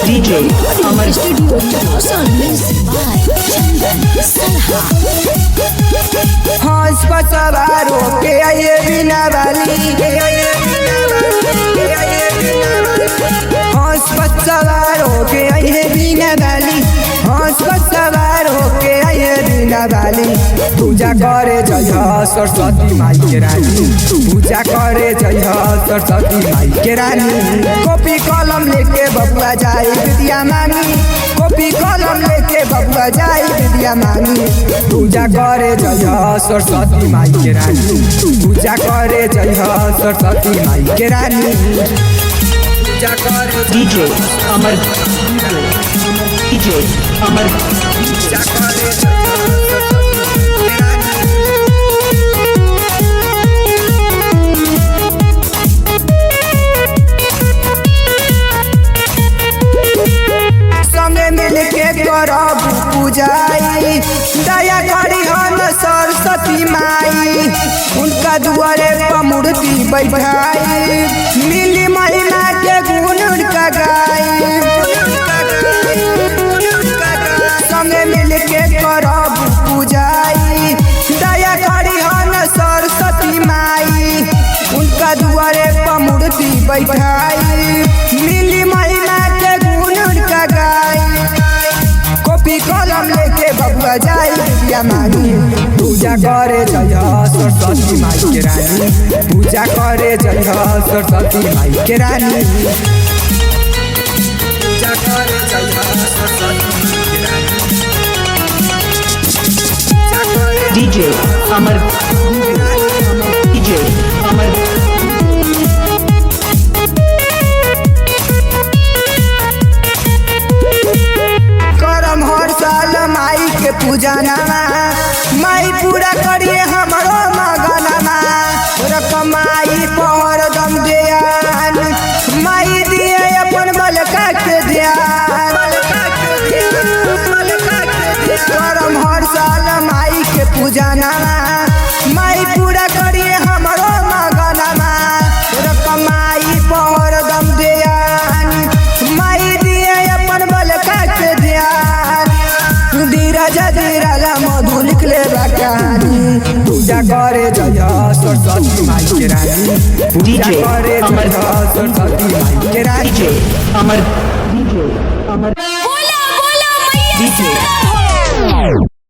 DJ Amar Studio Music by Chandan Salha। हंस पर सवार होके आइए बिना वाली, हंस पर सवार होके आइए बिना वाली, हंस पर सवार होके आइए बिना वाली। पूजा करे जय सरस्वती माई के रानी, पूजा करे जय सरस्वती माई के रानी। कॉपी कलम लेके बबुआ जाए विद्या मांगी, कॉपी कलम लेके बबुआ जाए विद्या मांगी। पूजा करे जय सरस्वती माई के रानी, पूजा करे जय सरस्वती माई के रानी। पूजा करे DJ Amar DJ Amar पूजा करे जय संगे मिल के करब पूजाई, दया करी हम सरस्वती माई। उनका दुआरे पर मूर्ति बैठाई, मिली महिमा के गुण उनका गाई। संगे मिल के करब पूजाई, दया करी हम सरस्वती माई। उनका दुआरे पर मूर्ति बैठाई, मिली महिमा के गुण उनका गाई। कॉपी कलम लेके बबुआ जाए विद्या मांगी। पूजा करे जय सरस्वती माई के रानी, पूजा करे जय सरस्वती माई के रानी। पूजा करे जय सरस्वती माई के रानी। पूजा करे DJ Amar DJ Amar करम हर साल माई के पूजा नामा, माई पूरा करिए हमरो मगनमा। रकमाई पहर दम ध्यान, माई दिए अपन मलका के ध्यान। करम हर साल माई के पूजा नामा, माई पूरा करिए हमरो मगनमा। रकमाई पहर दम ध्यान, माई दिए अपन मलका के ध्यान। धीरज धीरज मधु लिख ले कहानी। पूजा करे जय सरस्वती माई के रानी, पूजा करे जय सरस्वती माई के रानी। DJ Amar DJ Amar बोला बोला मैया DJ